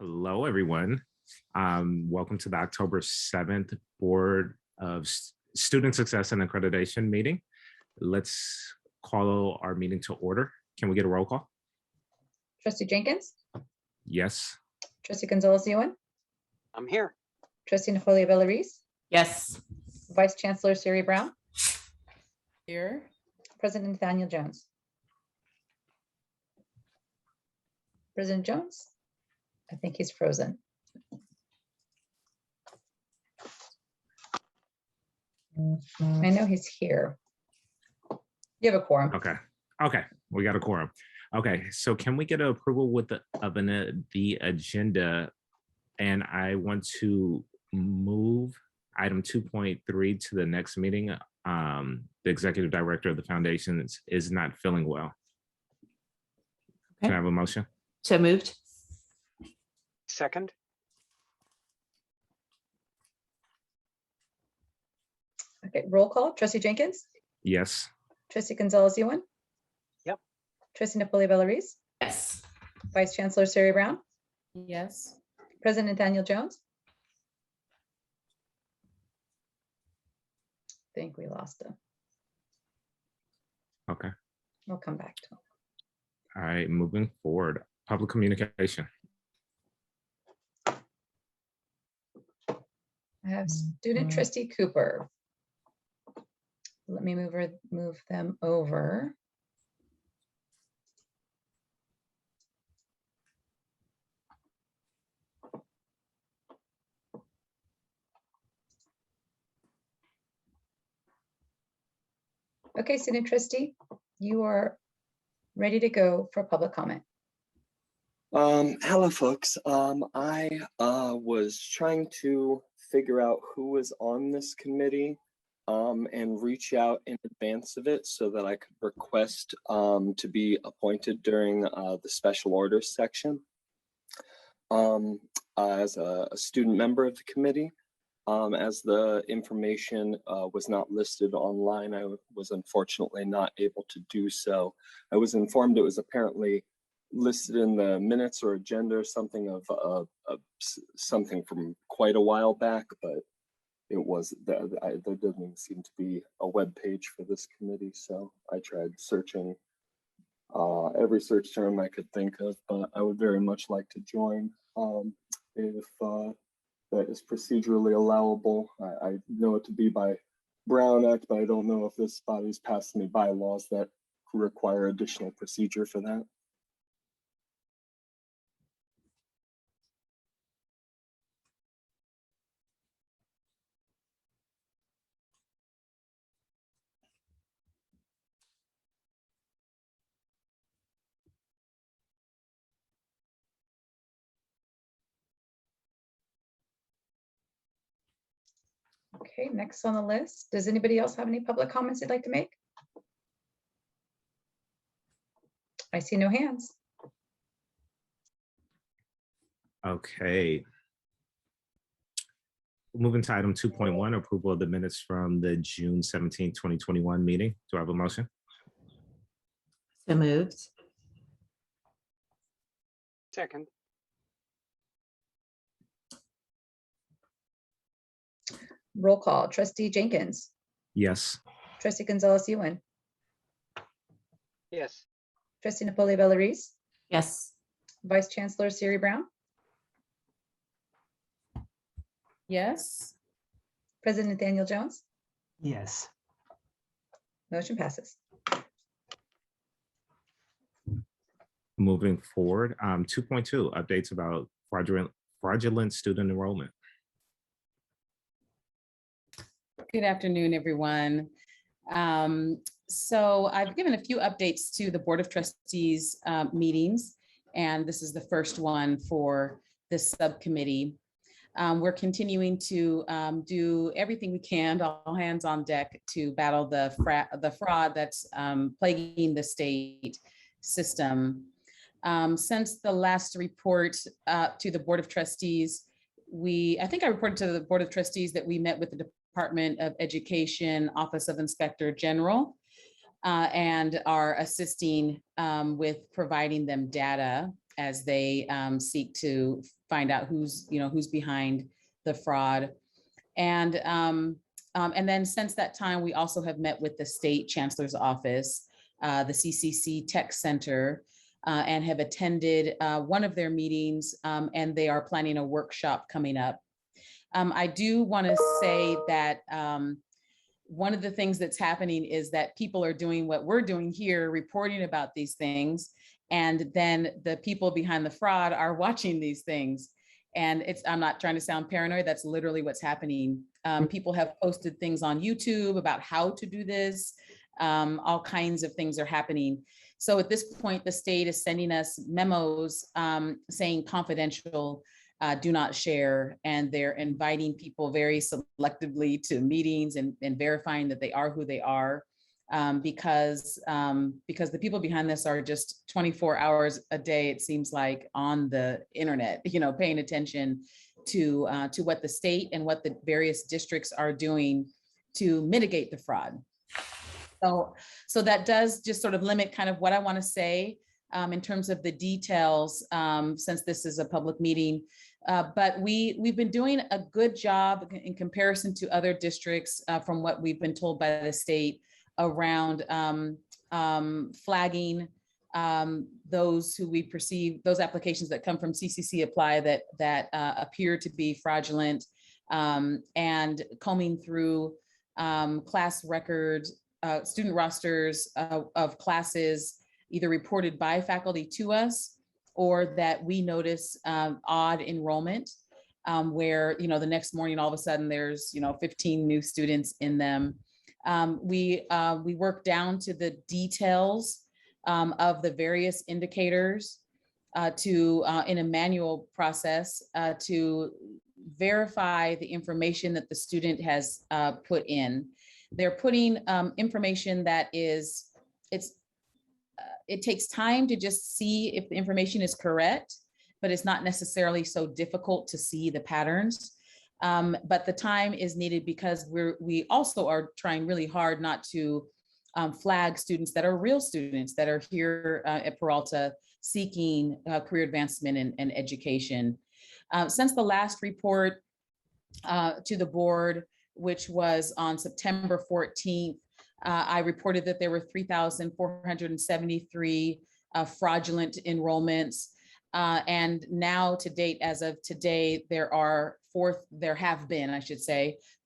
Hello, everyone. Welcome to the October 7th Board of Student Success and Accreditation meeting. Let's call our meeting to order. Can we get a roll call? Trustee Jenkins? Yes. Trustee Gonzalez-Ewan? I'm here. Trustee Napolia Bellarice? Yes. Vice Chancellor Siri Brown? Here. President Nathaniel Jones? President Jones? I think he's frozen. I know he's here. You have a quorum. Okay, we got a quorum. Okay, so can we get an approval with the agenda? And I want to move item 2.3 to the next meeting. The executive director of the foundation is not feeling well. Can I have a motion? So moved. Second. Okay, roll call. Trustee Jenkins? Yes. Trustee Gonzalez-Ewan? Yep. Trustee Napolia Bellarice? Yes. Vice Chancellor Siri Brown? Yes. President Nathaniel Jones? I think we lost him. Okay. We'll come back to him. All right, moving forward. Public communication. I have student trustee Cooper. Let me move them over. Okay, student trustee, you are ready to go for public comment. Hello, folks. I was trying to figure out who was on this committee and reach out in advance of it so that I could request to be appointed during the special orders section. As a student member of the committee, as the information was not listed online, I was unfortunately not able to do so. I was informed it was apparently listed in the minutes or agenda or something of something from quite a while back, but it was there doesn't seem to be a web page for this committee. So I tried searching every search term I could think of, but I would very much like to join if that is procedurally allowable. I know it to be by Brown Act, but I don't know if this body's passed any bylaws that require additional procedure for that. Okay, next on the list. Does anybody else have any public comments they'd like to make? I see no hands. Okay. Moving to item 2.1, approval of the minutes from the June 17, 2021 meeting. Do I have a motion? So moved. Second. Roll call. Trustee Jenkins? Yes. Trustee Gonzalez-Ewan? Yes. Trustee Napolia Bellarice? Yes. Vice Chancellor Siri Brown? Yes. President Nathaniel Jones? Yes. Motion passes. Moving forward, 2.2, updates about fraudulent student enrollment. Good afternoon, everyone. So I've given a few updates to the Board of Trustees meetings, and this is the first one for this subcommittee. We're continuing to do everything we can, all hands on deck, to battle the fraud that's plaguing the state system. Since the last report to the Board of Trustees, I think I reported to the Board of Trustees that we met with the Department of Education, Office of Inspector General, and are assisting with providing them data as they seek to find out who's behind the fraud. And then since that time, we also have met with the state chancellor's office, the CCC Tech Center, and have attended one of their meetings, and they are planning a workshop coming up. I do want to say that one of the things that's happening is that people are doing what we're doing here, reporting about these things, and then the people behind the fraud are watching these things. And I'm not trying to sound paranoid, that's literally what's happening. People have posted things on YouTube about how to do this. All kinds of things are happening. So at this point, the state is sending us memos saying confidential, do not share, and they're inviting people very selectively to meetings and verifying that they are who they are, because the people behind this are just 24 hours a day, it seems like, on the internet, paying attention to what the state and what the various districts are doing to mitigate the fraud. So that does just sort of limit kind of what I want to say in terms of the details, since this is a public meeting. But we've been doing a good job in comparison to other districts, from what we've been told by the state, around flagging those who we perceive, those applications that come from CCC Apply that appear to be fraudulent, and combing through class records, student rosters of classes either reported by faculty to us or that we notice odd enrollment, where the next morning all of a sudden there's 15 new students in them. We work down to the details of the various indicators in a manual process to verify the information that the student has put in. They're putting information that it takes time to just see if the information is correct, but it's not necessarily so difficult to see the patterns. But the time is needed because we also are trying really hard not to flag students that are real students that are here at Peralta seeking career advancement and education. Since the last report to the board, which was on September 14th, I reported that there were 3,473 fraudulent enrollments. And now to date, as of today, there have been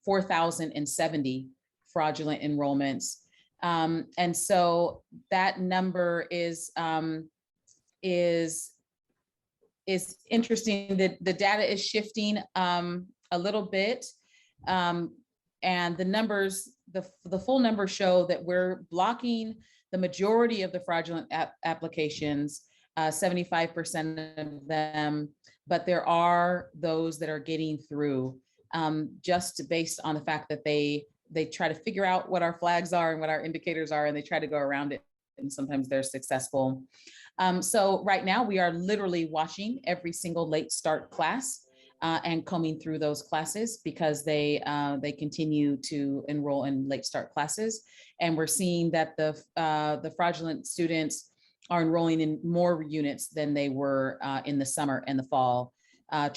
4,070 fraudulent enrollments. And so that number is interesting. The data is shifting a little bit. And the numbers, the full numbers show that we're blocking the majority of the fraudulent applications, 75% of them, but there are those that are getting through, just based on the fact that they try to figure out what our flags are and what our indicators are, and they try to go around it, and sometimes they're successful. So right now we are literally watching every single late start class and combing through those classes because they continue to enroll in late start classes. And we're seeing that the fraudulent students are enrolling in more units than they were in the summer and the fall, so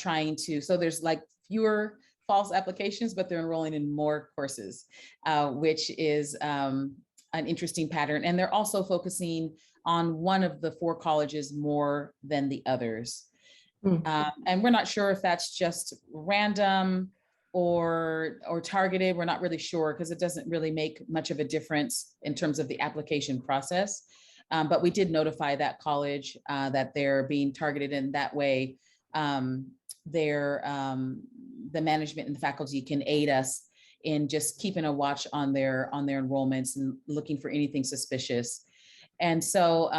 there's like fewer false applications, but they're enrolling in more courses, which is an interesting pattern. And they're also focusing on one of the 4 colleges more than the others. And we're not sure if that's just random or targeted. We're not really sure because it doesn't really make much of a difference in terms of the application process. But we did notify that college that they're being targeted in that way. The management and the faculty can aid us in just keeping a watch on their enrollments and looking for anything suspicious. And so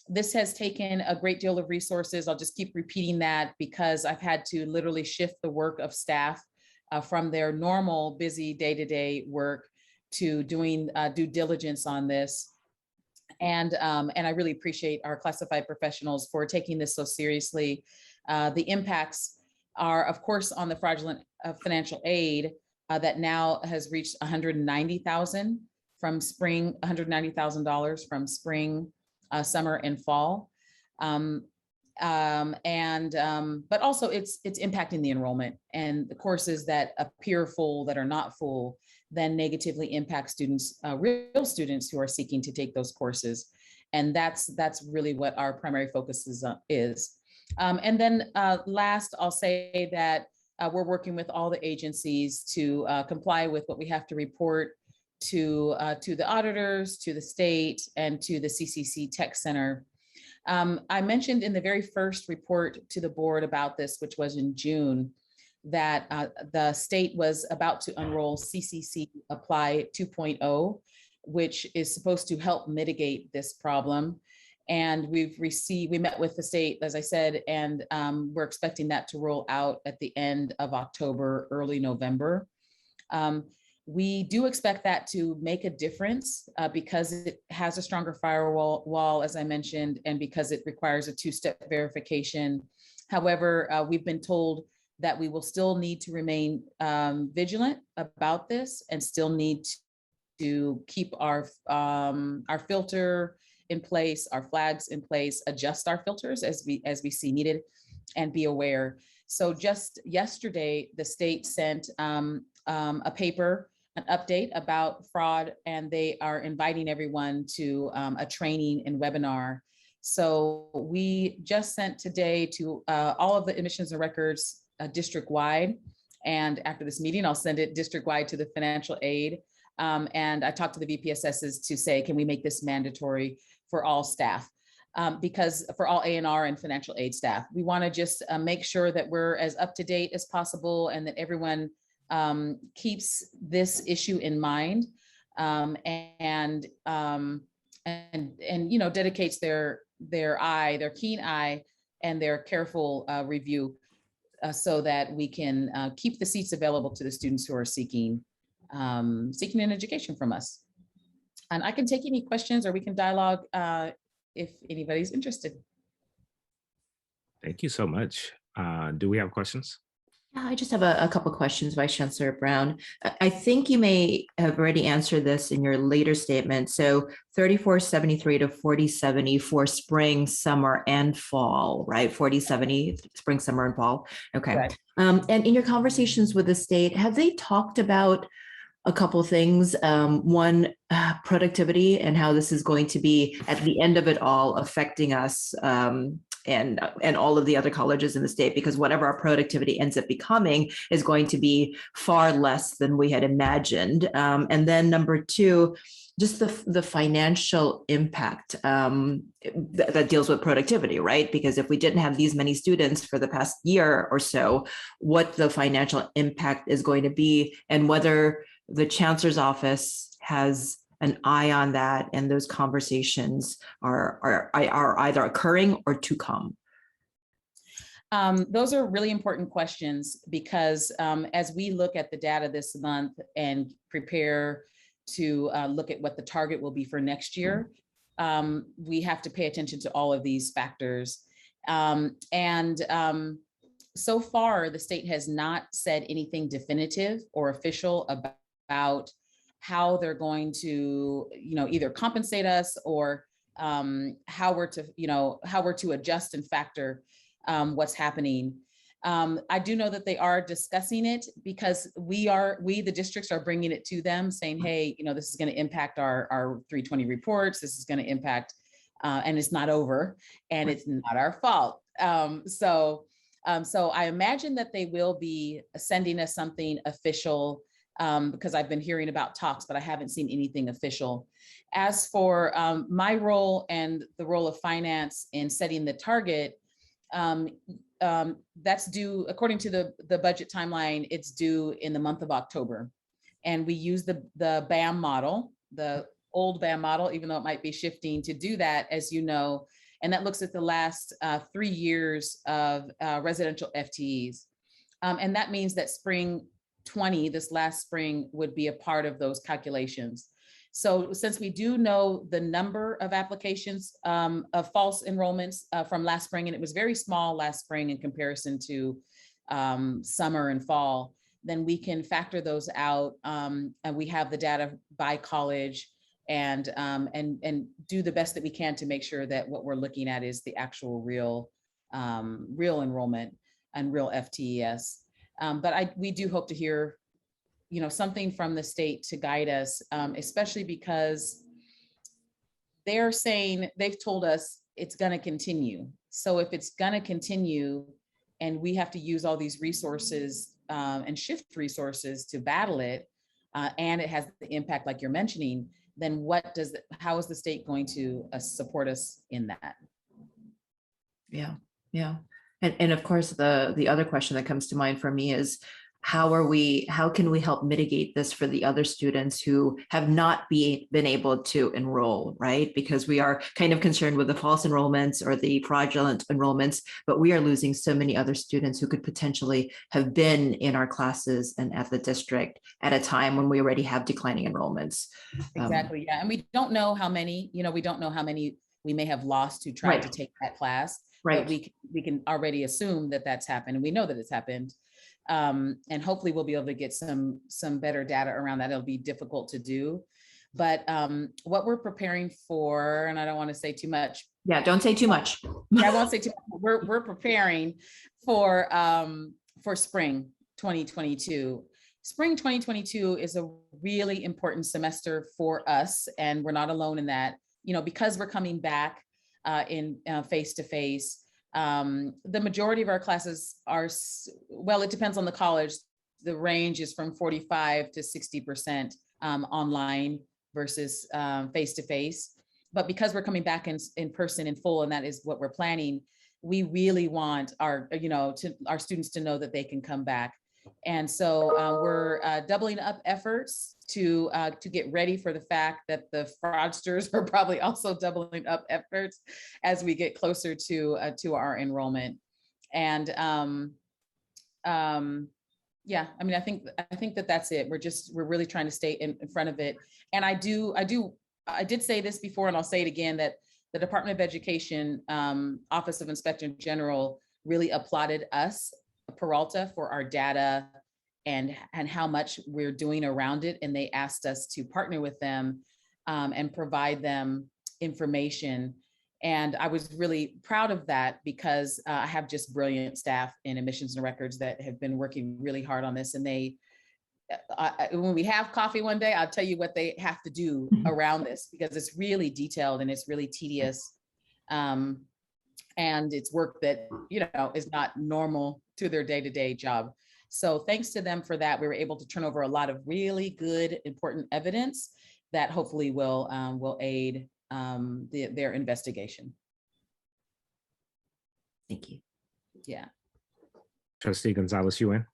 this has taken a great deal of resources. I'll just keep repeating that because I've had to literally shift the work of staff from their normal busy day-to-day work to doing due diligence on this. And I really appreciate our classified professionals for taking this so seriously. The impacts are, of course, on the fraudulent financial aid that now has reached $190,000 from spring, $190,000 from spring, summer, and fall. But also it's impacting the enrollment, and the courses that appear full that are not full then negatively impact students, real students who are seeking to take those courses. And that's really what our primary focus is. And then last, I'll say that we're working with all the agencies to comply with what we have to report to the auditors, to the state, and to the CCC Tech Center. I mentioned in the very first report to the board about this, which was in June, that the state was about to unroll CCC Apply 2.0, which is supposed to help mitigate this problem. And we met with the state, as I said, and we're expecting that to roll out at the end of October, early November. We do expect that to make a difference because it has a stronger firewall, as I mentioned, and because it requires a two-step verification. However, we've been told that we will still need to remain vigilant about this and still need to keep our filter in place, our flags in place, adjust our filters as we see needed, and be aware. So just yesterday, the state sent a paper, an update about fraud, and they are inviting everyone to a training and webinar. So we just sent today to all of the admissions and records district-wide. And after this meeting, I'll send it district-wide to the financial aid. And I talked to the VPSSs to say, can we make this mandatory for all staff? Because for all A&R and financial aid staff, we want to just make sure that we're as up to date as possible and that everyone keeps this issue in mind and you know, dedicates their keen eye and their careful review so that we can keep the seats available to the students who are seeking an education from us. And I can take any questions or we can dialogue if anybody's interested. Thank you so much. Do we have questions? Yeah, I just have a couple of questions, Vice Chancellor Brown. I think you may have already answered this in your later statement. So 3473 to 4070 for spring, summer, and fall, right? 4070, spring, summer, and fall. Okay. Right. And in your conversations with the state, have they talked about a couple of things? One, productivity and how this is going to be at the end of it all affecting us and all of the other colleges in the state, because whatever our productivity ends up becoming is going to be far less than we had imagined. And then number two, just the financial impact that deals with productivity, right? Because if we didn't have these many students for the past year or so, what the financial impact is going to be, and whether the Chancellor's office has an eye on that, and those conversations are either occurring or to come. Those are really important questions because as we look at the data this month and prepare to look at what the target will be for next year, we have to pay attention to all of these factors. So far, the state has not said anything definitive or official about how they're going to, you know, either compensate us or how we're to adjust and factor what's happening. I do know that they are discussing it because we the districts are bringing it to them saying, hey, you know, this is going to impact our 320 reports. This is going to impact, and it's not over and it's not our fault. So I imagine that they will be sending us something official because I've been hearing about talks, but I haven't seen anything official. As for my role and the role of finance in setting the target, that's due, according to the budget timeline, it's due in the month of October. And we use the BAM model, the old BAM model, even though it might be shifting to do that, as you know, and that looks at the last 3 years of residential FTEs. And that means that spring 20, this last spring, would be a part of those calculations. So since we do know the number of applications of false enrollments from last spring, and it was very small last spring in comparison to summer and fall, then we can factor those out. And we have the data by college and do the best that we can to make sure that what we're looking at is the actual real real enrollment and real FTES. But we do hope to hear, something from the state to guide us, especially because they've told us it's going to continue. So if it's going to continue and we have to use all these resources and shift resources to battle it, and it has the impact like you're mentioning, then how is the state going to support us in that? Yeah. And of course, the other question that comes to mind for me is how can we help mitigate this for the other students who have not been able to enroll, right? Because we are kind of concerned with the false enrollments or the fraudulent enrollments, but we are losing so many other students who could potentially have been in our classes and at the district at a time when we already have declining enrollments. Exactly, yeah, and we don't know how many, we may have lost who tried to take that class. Right. But we can already assume that that's happened, and we know that it's happened. And hopefully we'll be able to get some better data around that. It'll be difficult to do, but what we're preparing for, and I don't want to say too much. Yeah, don't say too much. I won't say too much. We're preparing for spring 2022. Spring 2022 is a really important semester for us, and we're not alone in that. Because we're coming back in face-to-face. The majority of our classes are, well, it depends on the college. The range is from 45 to 60% online versus face-to-face. But because we're coming back in person in full, and that is what we're planning, we really want our students to know that they can come back. And so we're doubling up efforts to get ready for the fact that the fraudsters are probably also doubling up efforts as we get closer to our enrollment. And yeah, I mean, I think that's it. We're really trying to stay in front of it. And I did say this before, and I'll say it again, that the Department of Education Office of Inspector General really applauded us, Peralta, for our data and how much we're doing around it. And they asked us to partner with them and provide them information. And I was really proud of that because I have just brilliant staff in admissions and records that have been working really hard on this. And when we have coffee one day, I'll tell you what they have to do around this, because it's really detailed and it's really tedious. And it's work that, is not normal to their day-to-day job. So thanks to them for that, we were able to turn over a lot of really good, important evidence that hopefully will aid their investigation. Thank you. Yeah. Trustee Gonzalez, you in?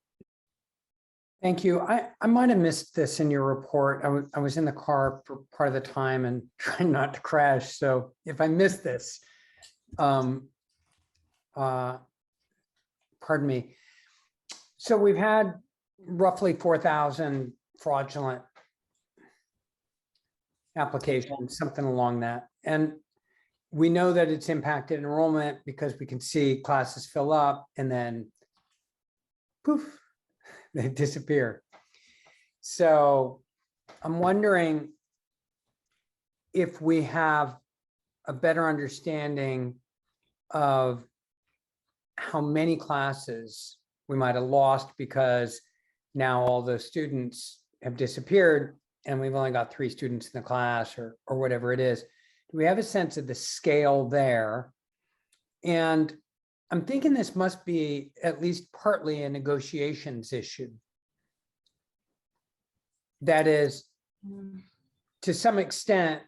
Thank you. I might have missed this in your report. I was in the car for part of the time and trying not to crash. So if I missed this, pardon me. So we've had roughly 4,000 fraudulent applications, something along that. And we know that it's impacted enrollment because we can see classes fill up and then poof, they disappear. So I'm wondering if we have a better understanding of how many classes we might have lost because now all the students have disappeared and we've only got 3 students in the class or whatever it is. Do we have a sense of the scale there? And I'm thinking this must be at least partly a negotiations issue. That is, to some extent,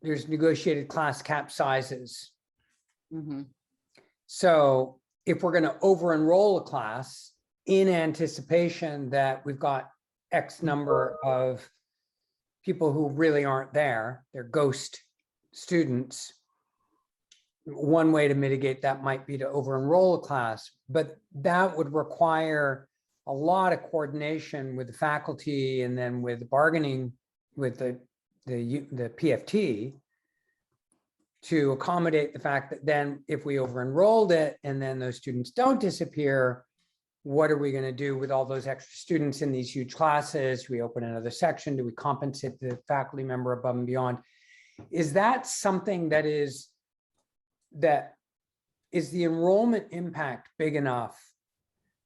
there's negotiated class cap sizes. Mm-hmm. So if we're going to over-enroll a class in anticipation that we've got X number of people who really aren't there, they're ghost students, one way to mitigate that might be to over-enroll a class, but that would require a lot of coordination with the faculty and then with bargaining with the PFT to accommodate the fact that then if we over-enrolled it and then those students don't disappear, what are we going to do with all those extra students in these huge classes? Do we open another section? Do we compensate the faculty member above and beyond? Is that something that is the enrollment impact big enough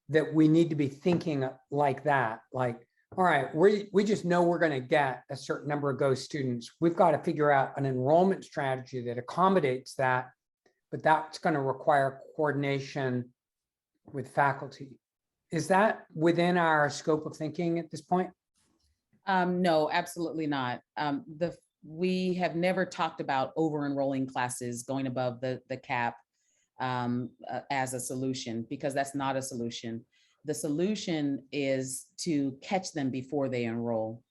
that we need to be thinking like that? Like, all right, we just know we're going to get a certain number of GO students. We've got to figure out an enrollment strategy that accommodates that, but that's going to require coordination with faculty. Is that within our scope of thinking at this point? No, absolutely not. We have never talked about over-enrolling classes going above the cap as a solution, because that's not a solution. The solution is to catch them before they enroll.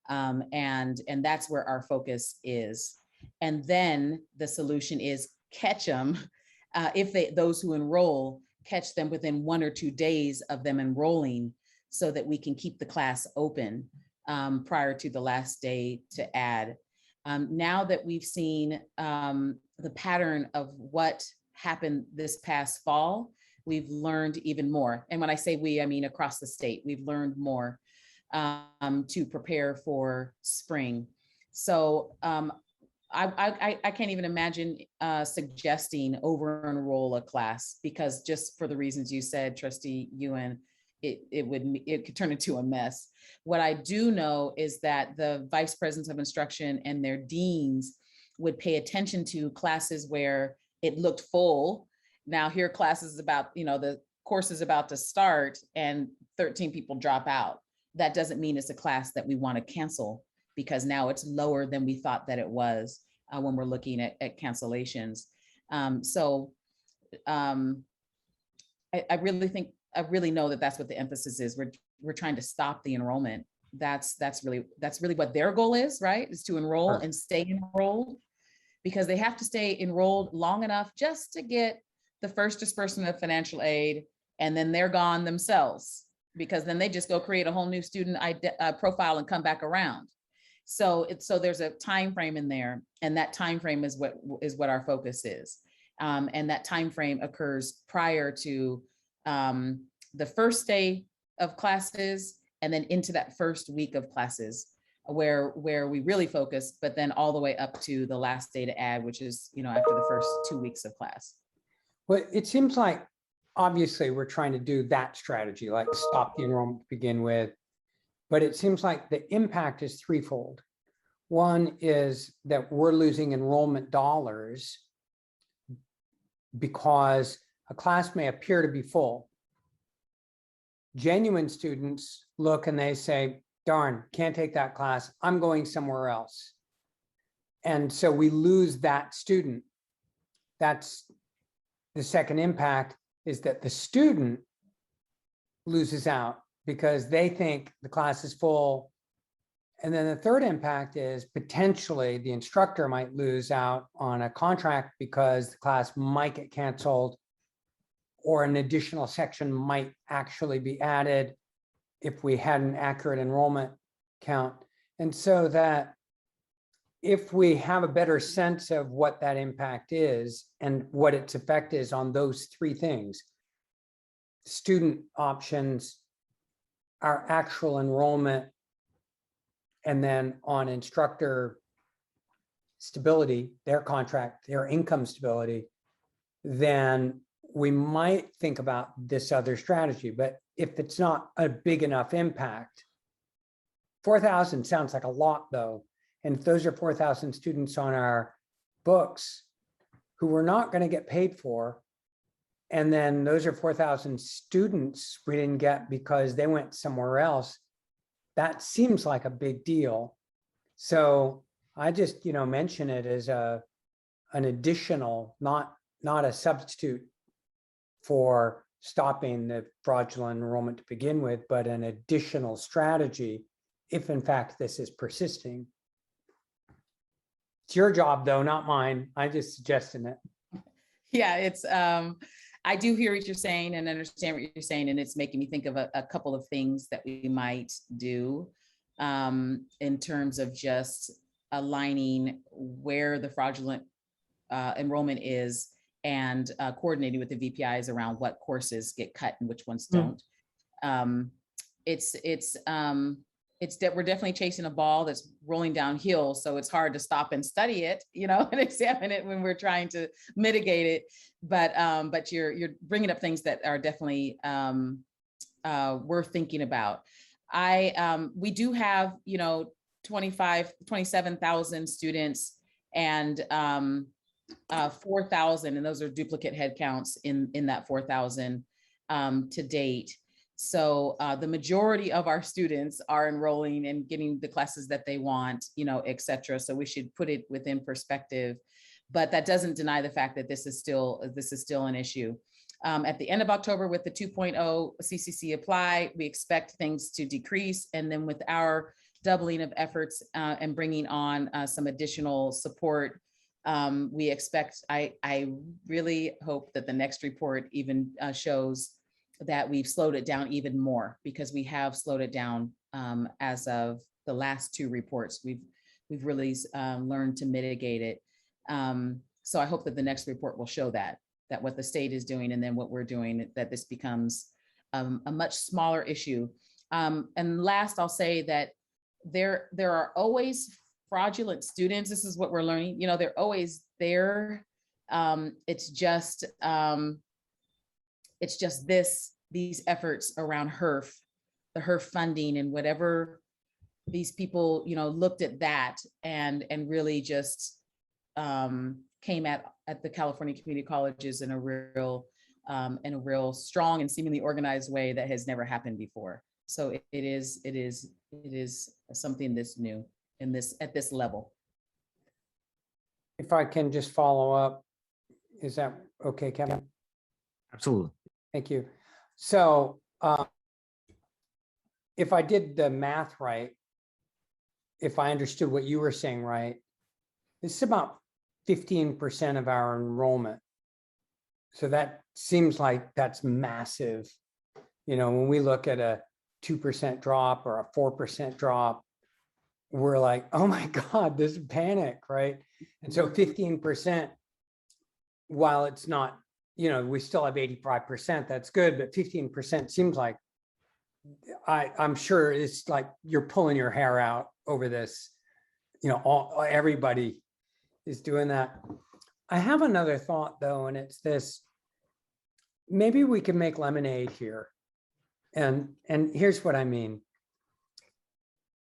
And that's where our focus is. And then the solution is catch them, those who enroll, catch them within 1 or 2 days of them enrolling, so that we can keep the class open prior to the last day to add. Now that we've seen the pattern of what happened this past fall, we've learned even more. And when I say we, I mean across the state, we've learned more to prepare for spring. So I can't even imagine suggesting over-enroll a class, because just for the reasons you said, Trustee Ewan, it could turn into a mess. What I do know is that the vice presidents of instruction and their deans would pay attention to classes where it looked full. Now here classes about, the course is about to start and 13 people drop out. That doesn't mean it's a class that we want to cancel, because now it's lower than we thought that it was when we're looking at cancellations. I really know that that's what the emphasis is. We're trying to stop the enrollment. That's really what their goal is, right? Is to enroll and stay enrolled, because they have to stay enrolled long enough just to get the first disbursement of financial aid, and then they're gone themselves, because then they just go create a whole new student profile and come back around. So there's a time frame in there, and that time frame is what our focus is, and that time frame occurs prior to the first day of classes, and then into that first week of classes, where we really focus, but then all the way up to the last day to add, which is after the first 2 weeks of class. Well, it seems like obviously we're trying to do that strategy, like stop the enrollment to begin with, but it seems like the impact is threefold. One is that we're losing enrollment dollars because a class may appear to be full. Genuine students look and they say, darn, can't take that class, I'm going somewhere else. And so we lose that student. That's the second impact, is that the student loses out because they think the class is full. And then the third impact is potentially the instructor might lose out on a contract because the class might get canceled, or an additional section might actually be added if we had an accurate enrollment count. And so that if we have a better sense of what that impact is and what its effect is on those three things, student options, our actual enrollment, and then on instructor stability, their contract, their income stability, then we might think about this other strategy. But if it's not a big enough impact, 4,000 sounds like a lot though. And if those are 4,000 students on our books who we're not going to get paid for, and then those are 4,000 students we didn't get because they went somewhere else, that seems like a big deal. So I just, mention it as an additional, not a substitute for stopping the fraudulent enrollment to begin with, but an additional strategy if in fact this is persisting. It's your job though, not mine. I'm just suggesting it. Yeah, it's I do hear what you're saying and understand what you're saying, and it's making me think of a couple of things that we might do in terms of just aligning where the fraudulent enrollment is and coordinating with the VPIs around what courses get cut and which ones don't. we're definitely chasing a ball that's rolling downhill. So it's hard to stop and study it, and examine it when we're trying to mitigate it. But you're bringing up things that are definitely worth thinking about. We do have, 27,000 students and 4,000, and those are duplicate head counts in that 4,000 to date. So the majority of our students are enrolling and getting the classes that they want, et cetera. So we should put it within perspective, but that doesn't deny the fact that this is still an issue. At the end of October with the 2.0 CCC apply, we expect things to decrease. And then with our doubling of efforts and bringing on some additional support, we expect, I really hope that the next report even shows that we've slowed it down even more, because we have slowed it down as of the last two reports. We've really learned to mitigate it. So I hope that the next report will show that what the state is doing and then what we're doing, that this becomes a much smaller issue. And last, I'll say that there are always fraudulent students. This is what we're learning. They're always there. It's just these efforts around HERF, the HERF funding, and whatever these people, looked at that and really just came at the California community colleges in a real strong and seemingly organized way that has never happened before. So it is something that's new at this level. If I can just follow up, is that okay, Kevin? Absolutely. Thank you. So if I did the math right, if I understood what you were saying right, it's about 15% of our enrollment. So that seems like that's massive. When we look at a 2% drop or a 4% drop, we're like, oh my God, this is panic, right? And so 15%, while it's not, we still have 85%, that's good, but 15% seems like, I'm sure it's like you're pulling your hair out over this, everybody is doing that. I have another thought though, and it's this: maybe we can make lemonade here. And here's what I mean.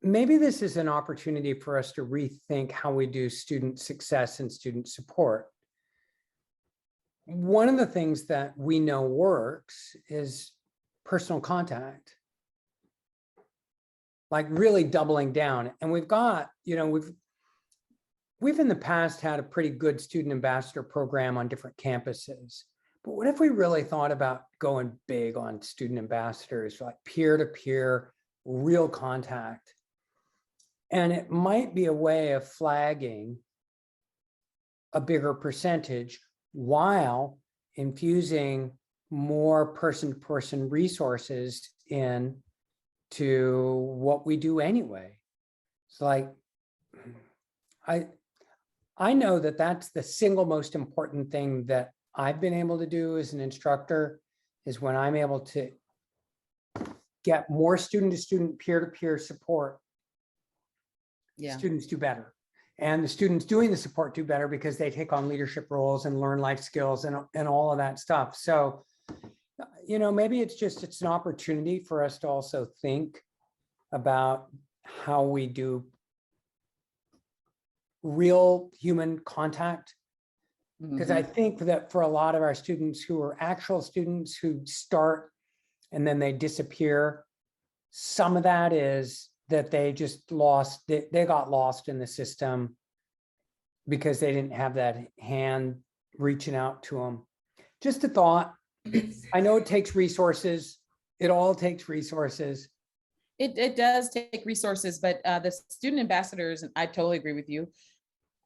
Maybe this is an opportunity for us to rethink how we do student success and student support. One of the things that we know works is personal contact, like really doubling down. And we've got, we've in the past had a pretty good student ambassador program on different campuses. But what if we really thought about going big on student ambassadors, like peer-to-peer, real contact? And it might be a way of flagging a bigger percentage while infusing more person-to-person resources in to what we do anyway. It's like, I know that that's the single most important thing that I've been able to do as an instructor, is when I'm able to get more student-to-student, peer-to-peer support, students do better. And the students doing the support do better because they take on leadership roles and learn life skills and all of that stuff. So, maybe it's an opportunity for us to also think about how we do real human contact. Because I think that for a lot of our students who are actual students who start and then they disappear, some of that is that they just they got lost in the system because they didn't have that hand reaching out to them. Just a thought. I know it takes resources. It all takes resources. It does take resources, but the student ambassadors, and I totally agree with you.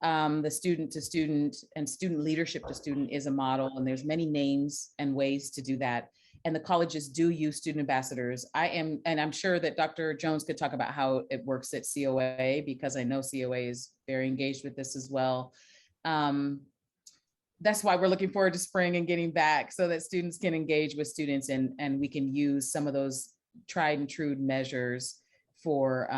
The student to student and student leadership to student is a model, and there's many names and ways to do that. And the colleges do use student ambassadors. And I'm sure that Dr. Jones could talk about how it works at COA, because I know COA is very engaged with this as well. That's why we're looking forward to spring and getting back, so that students can engage with students and we can use some of those tried and true measures for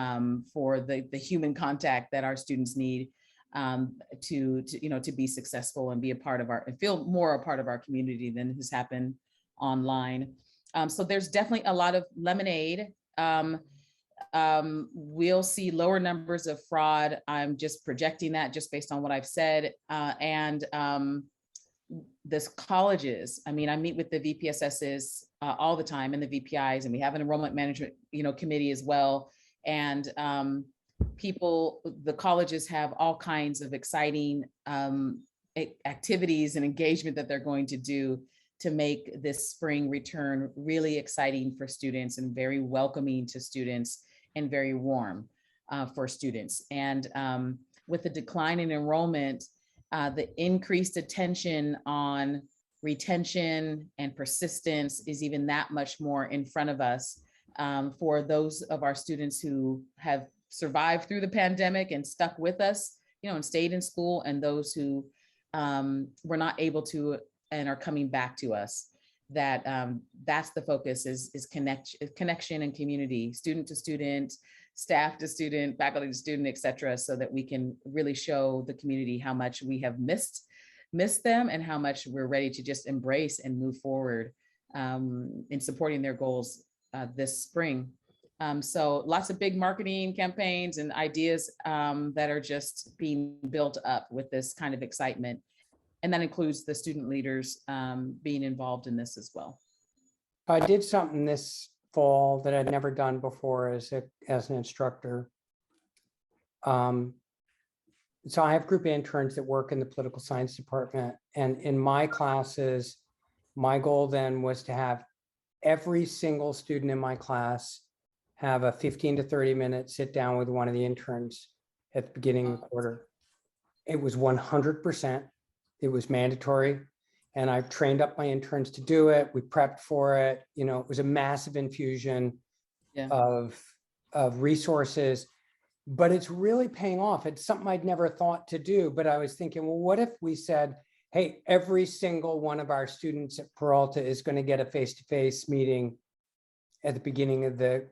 the human contact that our students need to be successful and be a part of and feel more a part of our community than has happened online. So there's definitely a lot of lemonade. We'll see lower numbers of fraud. I'm just projecting that just based on what I've said. This colleges, I mean, I meet with the VPSSs all the time and the VPIs, and we have an enrollment management, committee as well. And the colleges have all kinds of exciting activities and engagement that they're going to do to make this spring return really exciting for students and very welcoming to students and very warm for students. And with the decline in enrollment, the increased attention on retention and persistence is even that much more in front of us for those of our students who have survived through the pandemic and stuck with us, and stayed in school, and those who were not able to and are coming back to us. That's the focus is connection and community, student to student, staff to student, faculty to student, et cetera, so that we can really show the community how much we have missed them and how much we're ready to just embrace and move forward in supporting their goals this spring. So lots of big marketing campaigns and ideas that are just being built up with this kind of excitement. And that includes the student leaders being involved in this as well. I did something this fall that I'd never done before as an instructor. So I have group interns that work in the political science department. And in my classes, my goal then was to have every single student in my class have a 15 to 30 minute sit down with one of the interns at the beginning of the quarter. It was 100%. It was mandatory. And I've trained up my interns to do it. We prepped for it. It was a massive infusion of resources, but it's really paying off. It's something I'd never thought to do, but I was thinking, well, what if we said, hey, every single one of our students at Peralta is going to get a face-to-face meeting at the beginning of the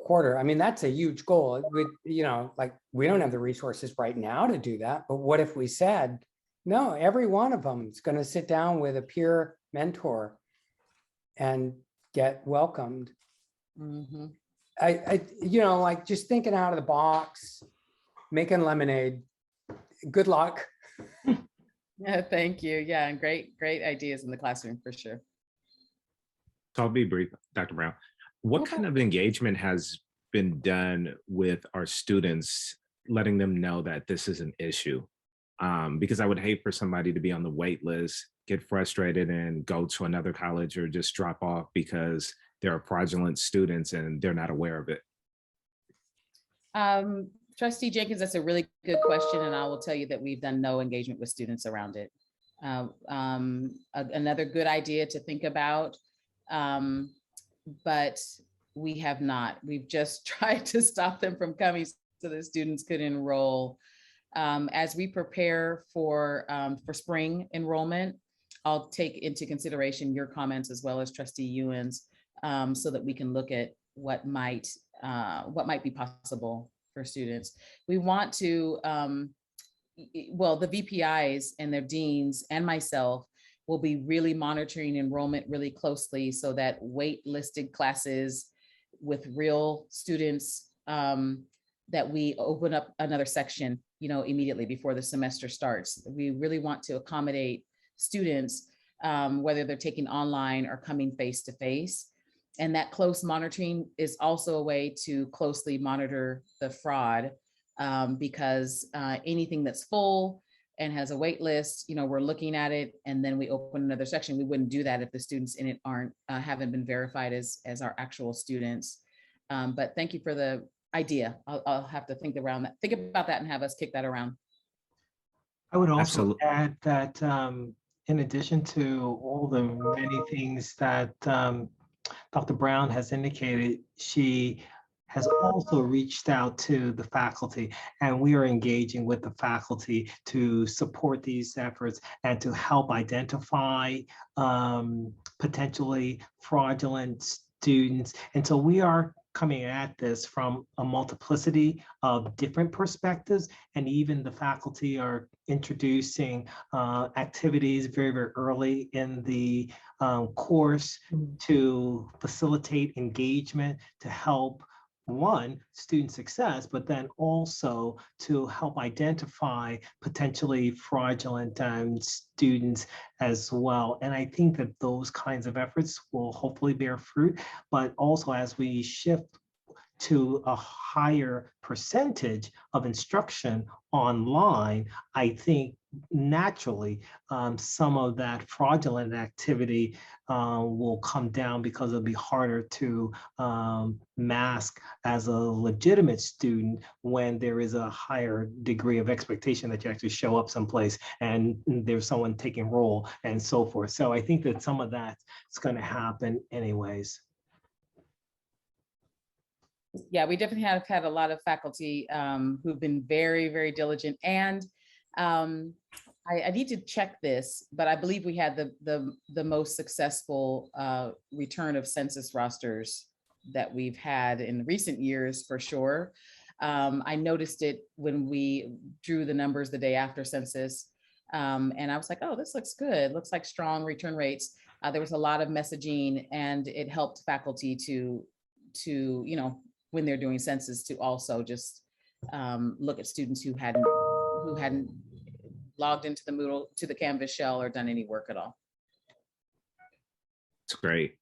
quarter. I mean, that's a huge goal. We don't have the resources right now to do that, but what if we said, no, every one of them is going to sit down with a peer mentor and get welcomed. Mm-hmm. I just thinking out of the box, making lemonade. Good luck. Yeah, thank you. Yeah, and great ideas in the classroom for sure. So I'll be brief, Dr. Brown. What kind of engagement has been done with our students, letting them know that this is an issue? Because I would hate for somebody to be on the wait list, get frustrated and go to another college or just drop off because there are fraudulent students and they're not aware of it. Trustee Jenkins, that's a really good question. And I will tell you that we've done no engagement with students around it. Another good idea to think about, but we have not. We've just tried to stop them from coming so that students could enroll. As we prepare for spring enrollment, I'll take into consideration your comments as well as Trustee Ewan's, so that we can look at what might be possible for students. We want to, the VPIs and their deans and myself will be really monitoring enrollment really closely so that wait-listed classes with real students, that we open up another section immediately before the semester starts. We really want to accommodate students, whether they're taking online or coming face-to-face. And that close monitoring is also a way to closely monitor the fraud, because anything that's full and has a wait list, we're looking at it and then we open another section. We wouldn't do that if the students in it haven't been verified as our actual students. But thank you for the idea. I'll have to think about that and have us kick that around. I would also Absolutely. add that in addition to all the many things that Dr. Brown has indicated, she has also reached out to the faculty, and we are engaging with the faculty to support these efforts and to help identify potentially fraudulent students. And so we are coming at this from a multiplicity of different perspectives, and even the faculty are introducing activities very, very early in the course to facilitate engagement, to help one, student success, but then also to help identify potentially fraudulent students as well. And I think that those kinds of efforts will hopefully bear fruit, but also as we shift to a higher percentage of instruction online, I think naturally some of that fraudulent activity will come down, because it'll be harder to mask as a legitimate student when there is a higher degree of expectation that you actually show up someplace and there's someone taking roll and so forth. So I think that some of that is going to happen anyways. Yeah, we definitely have had a lot of faculty who've been very, very diligent. And I need to check this, but I believe we had the most successful return of census rosters that we've had in recent years, for sure. I noticed it when we drew the numbers the day after census. And I was like, oh, this looks good. Looks like strong return rates. There was a lot of messaging, and it helped faculty to you know, when they're doing census, to also just look at students who hadn't logged into the Moodle, to the Canvas shell, or done any work at all. It's great.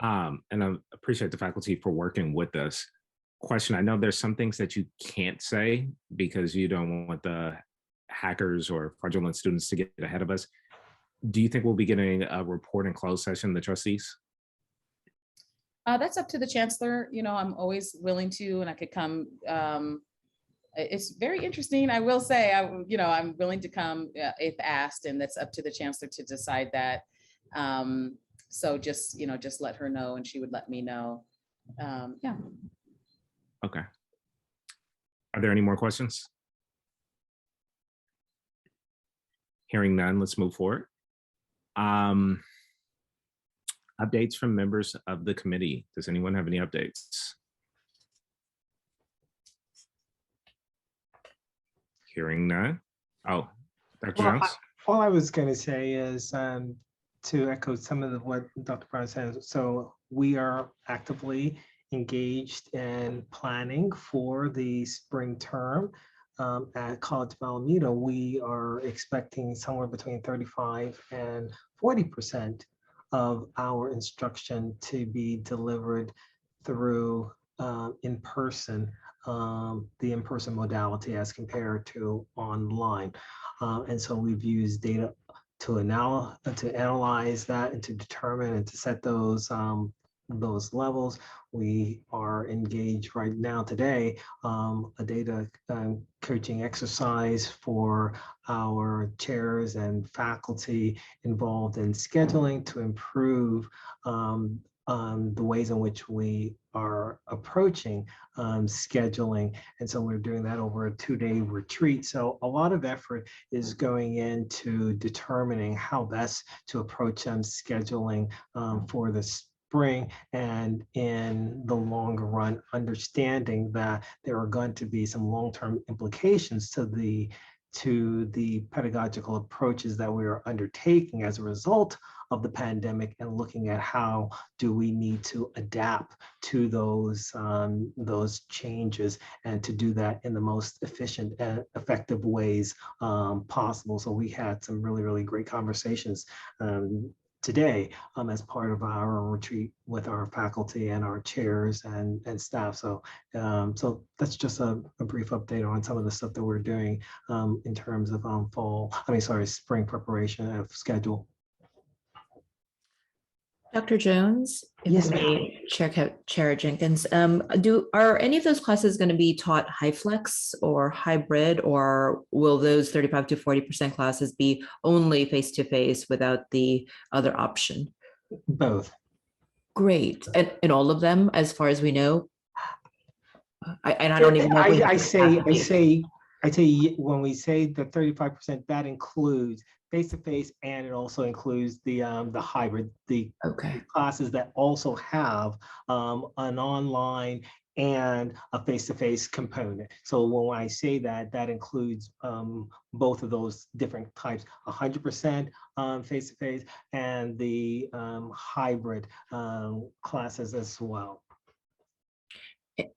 And I appreciate the faculty for working with us. Question, I know there's some things that you can't say because you don't want the hackers or fraudulent students to get ahead of us. Do you think we'll be getting a report in closed session, the trustees? That's up to the chancellor. You know, I'm always willing to, and I could come. It's very interesting. I will say, I'm willing to come if asked, and that's up to the chancellor to decide that. So just let her know, and she would let me know. Yeah. Okay. Are there any more questions? Hearing none, let's move forward. Updates from members of the committee. Does anyone have any updates? Hearing none. Oh, Dr. Well, Jones? all I was going to say is to echo some of what Dr. Brown said. So we are actively engaged in planning for the spring term. At College of Alameda, we are expecting somewhere between 35 and 40% of our instruction to be delivered through in-person, the in-person modality as compared to online. And so we've used data to analyze that and to determine and to set those levels. We are engaged right now today, a data coaching exercise for our chairs and faculty involved in scheduling to improve the ways in which we are approaching scheduling. And so we're doing that over a 2-day retreat. So a lot of effort is going into determining how best to approach scheduling for the spring, and in the longer run, understanding that there are going to be some long-term implications to the pedagogical approaches that we are undertaking as a result of the pandemic, and looking at how do we need to adapt to those changes, and to do that in the most efficient and effective ways possible. So we had some really, really great conversations today as part of our retreat with our faculty and our chairs and staff. So so that's just a brief update on some of the stuff that we're doing in terms of spring preparation of schedule. Dr. Jones? Yes, Chair Jenkins, are any of those classes going to be taught HighFlex or hybrid, or will those 35 to 40% classes be only face-to-face without the other option? Both. Great. And all of them, as far as we know? I don't even know. I say when we say the 35%, that includes face-to-face, and it also includes the hybrid, the Okay. classes that also have an online and a face-to-face component. So when I say that, that includes both of those different types, 100% face-to-face and the hybrid classes as well.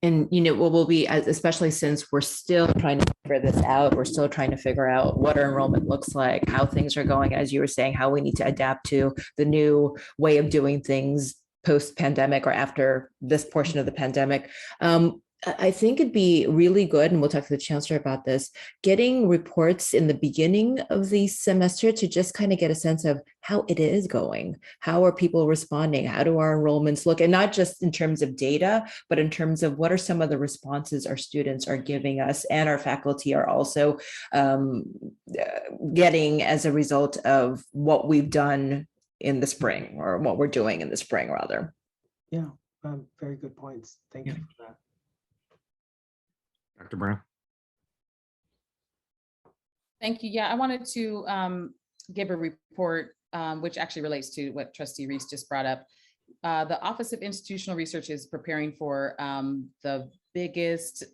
And, what will be, especially since we're still trying to figure this out, we're still trying to figure out what our enrollment looks like, how things are going, as you were saying, how we need to adapt to the new way of doing things post-pandemic or after this portion of the pandemic. I think it'd be really good, and we'll talk to the chancellor about this, getting reports in the beginning of the semester to just kind of get a sense of how it is going. How are people responding? How do our enrollments look? And not just in terms of data, but in terms of what are some of the responses our students are giving us and our faculty are also getting as a result of what we've done in the spring, or what we're doing in the spring, rather. Yeah, very good points. Thank you for that. Dr. Brown? Thank you. Yeah, I wanted to give a report, which actually relates to what Trustee Reese just brought up. The Office of Institutional Research is preparing for the biggest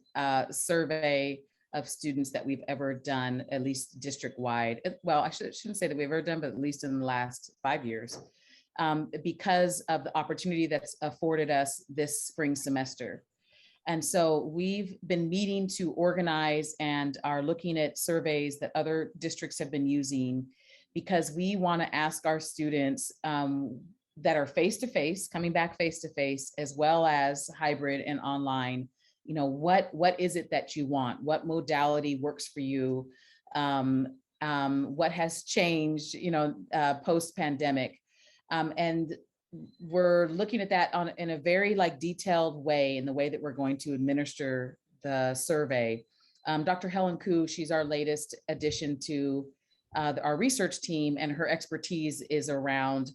survey of students that we've ever done, at least district-wide. Well, I shouldn't say that we've ever done, but at least in the last 5 years, because of the opportunity that's afforded us this spring semester. And so we've been meeting to organize and are looking at surveys that other districts have been using, because we want to ask our students that are face-to-face, coming back face-to-face, as well as hybrid and online, what is it that you want? What modality works for you? What has changed, post-pandemic? And we're looking at that in a very detailed way, in the way that we're going to administer the survey. Dr. Helen Koo, she's our latest addition to our research team, and her expertise is around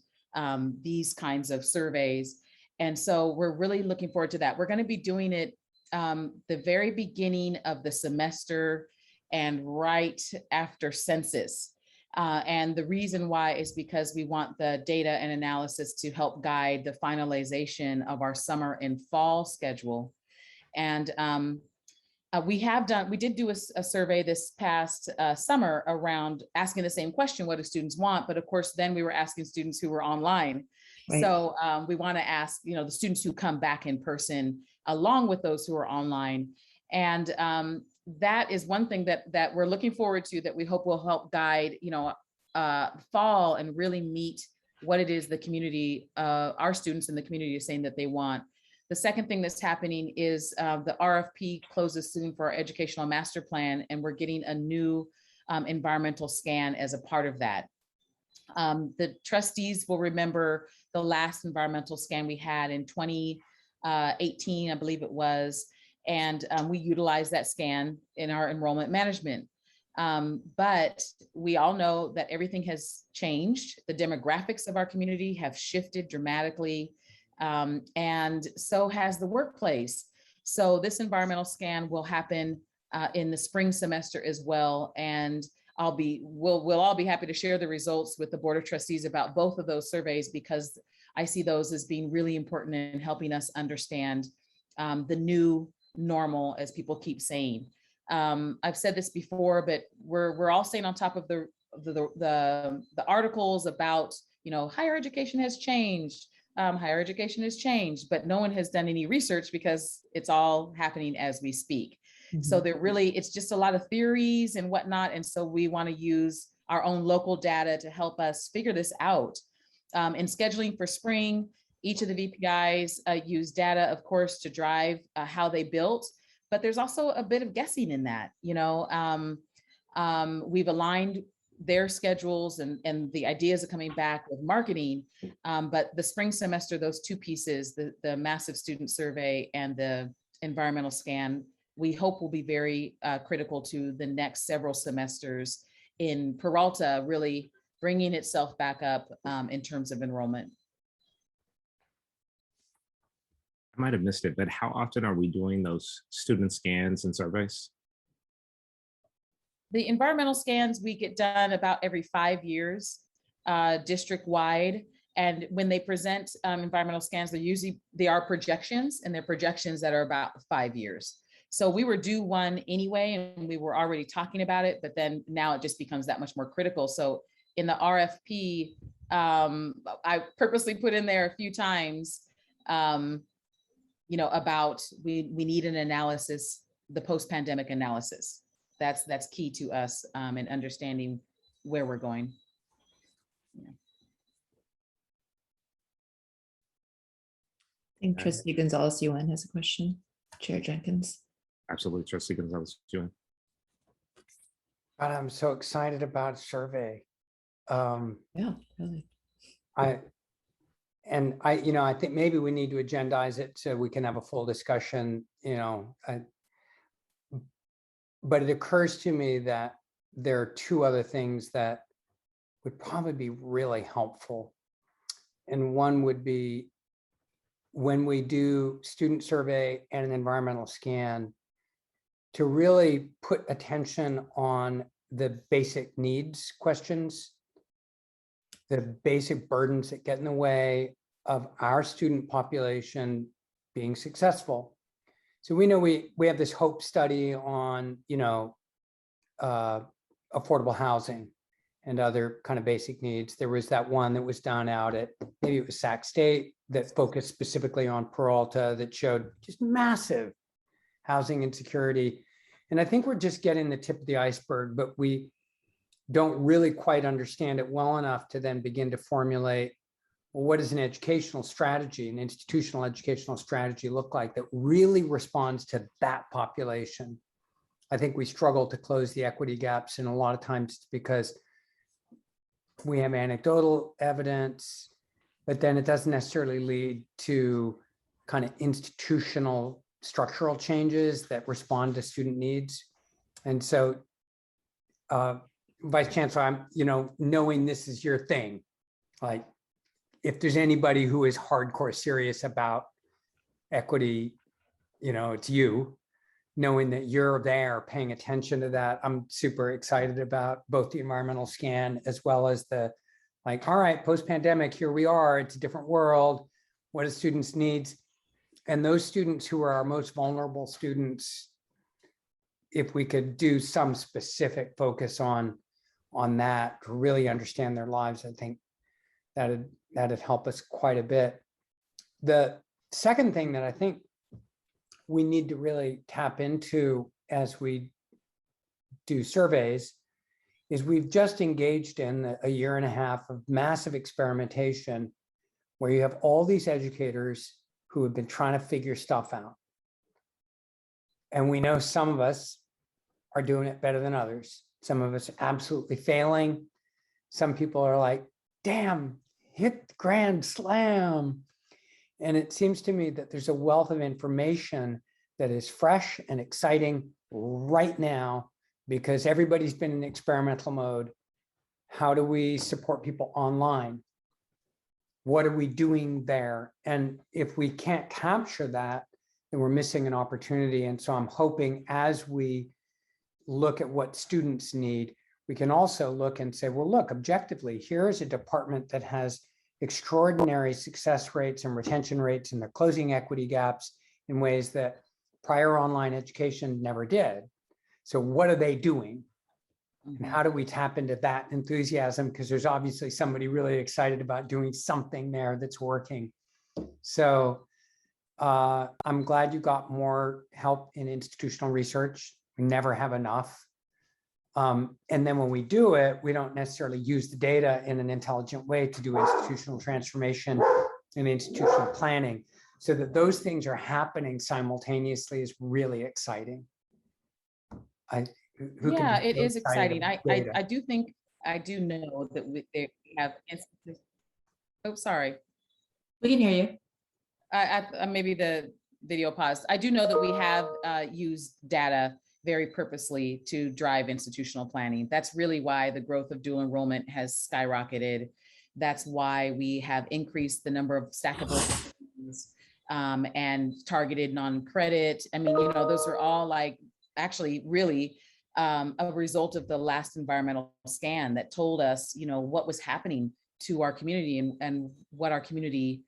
these kinds of surveys. And so we're really looking forward to that. We're going to be doing it the very beginning of the semester and right after census. And the reason why is because we want the data and analysis to help guide the finalization of our summer and fall schedule. And we did do a survey this past summer around asking the same question, what do students want? But of course, then we were asking students who were online. Right. So we want to ask, the students who come back in person, along with those who are online. And that is one thing that we're looking forward to, that we hope will help guide, fall and really meet what it is the community, our students in the community is saying that they want. The second thing that's happening is the RFP closes soon for our educational master plan, and we're getting a new environmental scan as a part of that. The trustees will remember the last environmental scan we had in 2018, I believe it was. And we utilize that scan in our enrollment management. But we all know that everything has changed. The demographics of our community have shifted dramatically, and so has the workplace. So this environmental scan will happen in the spring semester as well. And we'll all be happy to share the results with the Board of Trustees about both of those surveys, because I see those as being really important in helping us understand the new normal, as people keep saying. I've said this before, but we're all staying on top of the articles about, higher education has changed. Higher education has changed, but no one has done any research, because it's all happening as we speak. Mm-hmm. So it's just a lot of theories and whatnot. And so we want to use our own local data to help us figure this out. In scheduling for spring, each of the VPIs use data, of course, to drive how they built, but there's also a bit of guessing in that. We've aligned their schedules and the ideas are coming back with marketing, but the spring semester, those two pieces, the massive student survey and the environmental scan, we hope will be very critical to the next several semesters in Peralta really bringing itself back up in terms of enrollment. I might have missed it, but how often are we doing those student scans and surveys? The environmental scans, we get done about every 5 years, district-wide. And when they present environmental scans, they are projections, and they're projections that are about 5 years. So we were due one anyway, and we were already talking about it, but then now it just becomes that much more critical. So in the RFP, I purposely put in there a few times, about we need an analysis, the post-pandemic analysis. That's key to us in understanding where we're going. Yeah. I think Trustee Gonzalez Yuan has a question. Chair Jenkins. Absolutely, Trustee Gonzalez. God, I'm so excited about survey. Yeah, really. I think maybe we need to agendize it so we can have a full discussion, but it occurs to me that there are two other things that would probably be really helpful. And one would be when we do student survey and an environmental scan, to really put attention on the basic needs questions, the basic burdens that get in the way of our student population being successful. So we know we have this HOPE study on, affordable housing and other kind of basic needs. There was that one that was done out at, maybe it was Sac State, that focused specifically on Peralta, that showed just massive housing insecurity. And I think we're just getting the tip of the iceberg, but we don't really quite understand it well enough to then begin to formulate, well, what does an educational strategy, an institutional educational strategy look like that really responds to that population? I think we struggle to close the equity gaps, and a lot of times it's because we have anecdotal evidence, but then it doesn't necessarily lead to kind of institutional structural changes that respond to student needs. And so, Vice Chancellor, I'm, knowing this is your thing, like, if there's anybody who is hardcore serious about equity, it's you. Knowing that you're there paying attention to that, I'm super excited about both the environmental scan as well as the, all right, post-pandemic, here we are, it's a different world. What do students needs? And those students who are our most vulnerable students, if we could do some specific focus on that to really understand their lives, I think that'd help us quite a bit. The second thing that I think we need to really tap into as we do surveys is we've just engaged in a year and a half of massive experimentation where you have all these educators who have been trying to figure stuff out. And we know some of us are doing it better than others. Some of us are absolutely failing. Some people are like, damn, hit the grand slam. And it seems to me that there's a wealth of information that is fresh and exciting right now because everybody's been in experimental mode. How do we support people online? What are we doing there? And if we can't capture that, then we're missing an opportunity. And so I'm hoping as we look at what students need, we can also look and say, well, look, objectively, here is a department that has extraordinary success rates and retention rates, and they're closing equity gaps in ways that prior online education never did. So what are they doing? And how do we tap into that enthusiasm? Because there's obviously somebody really excited about doing something there that's working. So I'm glad you got more help in institutional research. We never have enough. And then when we do it, we don't necessarily use the data in an intelligent way to do institutional transformation and institutional planning. So that those things are happening simultaneously is really exciting. Yeah, it is exciting. I do know that they have instances. Oh, sorry. We can hear you. Maybe the video paused. I do know that we have used data very purposely to drive institutional planning. That's really why the growth of dual enrollment has skyrocketed. That's why we have increased the number of stackable and targeted non-credit. I mean, those are all actually really a result of the last environmental scan that told us, what was happening to our community and what our community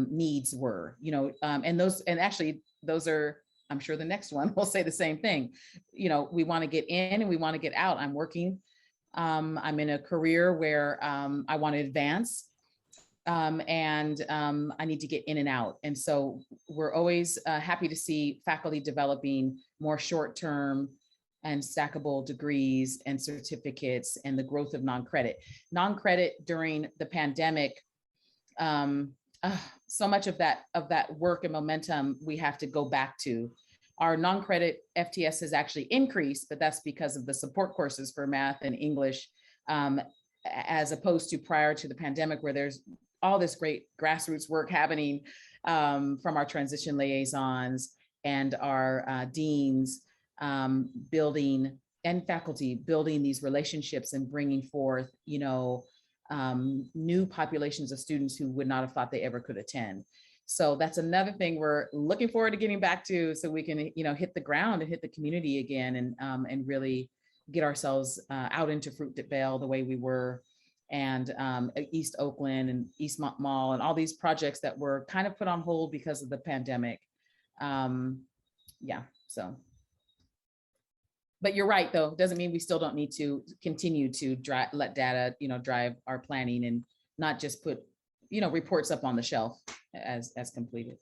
needs were, and actually those are, I'm sure the next one will say the same thing. We want to get in and we want to get out. I'm working. I'm in a career where I want to advance. And I need to get in and out. And so we're always happy to see faculty developing more short-term and stackable degrees and certificates and the growth of non-credit. Non-credit during the pandemic, so much of that work and momentum we have to go back to. Our non-credit FTS has actually increased, but that's because of the support courses for math and English, as opposed to prior to the pandemic, where there's all this great grassroots work happening from our transition liaisons and our deans, building, and faculty building these relationships and bringing forth, new populations of students who would not have thought they ever could attend. So that's another thing we're looking forward to getting back to, so we can, hit the ground and hit the community again, and really get ourselves out into Fruitvale the way we were, and East Oakland and East Mall and all these projects that were kind of put on hold because of the pandemic. So. But you're right, though, doesn't mean we still don't need to continue to let data, drive our planning, and not just put, reports up on the shelf as completed.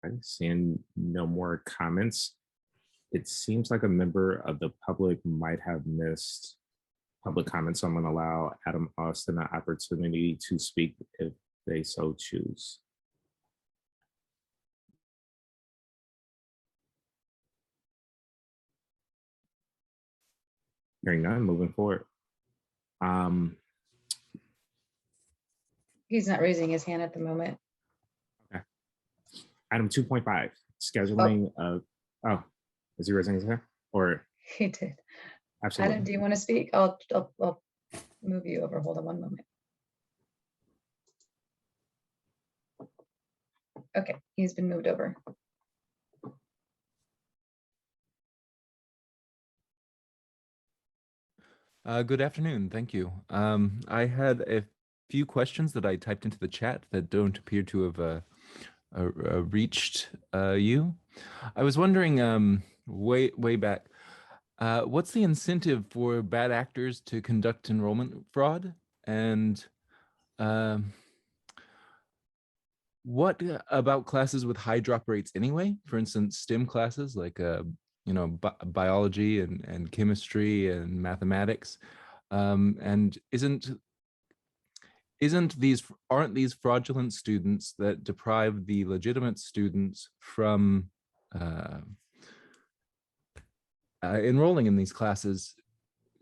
Okay, seeing no more comments, it seems like a member of the public might have missed public comments. So I'm going to allow Adam Austin an opportunity to speak if they so choose. Hearing none, moving forward. He's not raising his hand at the moment. Okay. Item 2.5, scheduling of, is he raising his hand? Or He did. absolutely. Adam, do you want to speak? I'll move you over. Hold on one moment. Okay, he's been moved over. Good afternoon. Thank you. I had a few questions that I typed into the chat that don't appear to have reached you. I was wondering, way back, what's the incentive for bad actors to conduct enrollment fraud? And what about classes with high drop rates anyway? For instance, STEM classes like biology and chemistry and mathematics, and aren't these fraudulent students that deprive the legitimate students from enrolling in these classes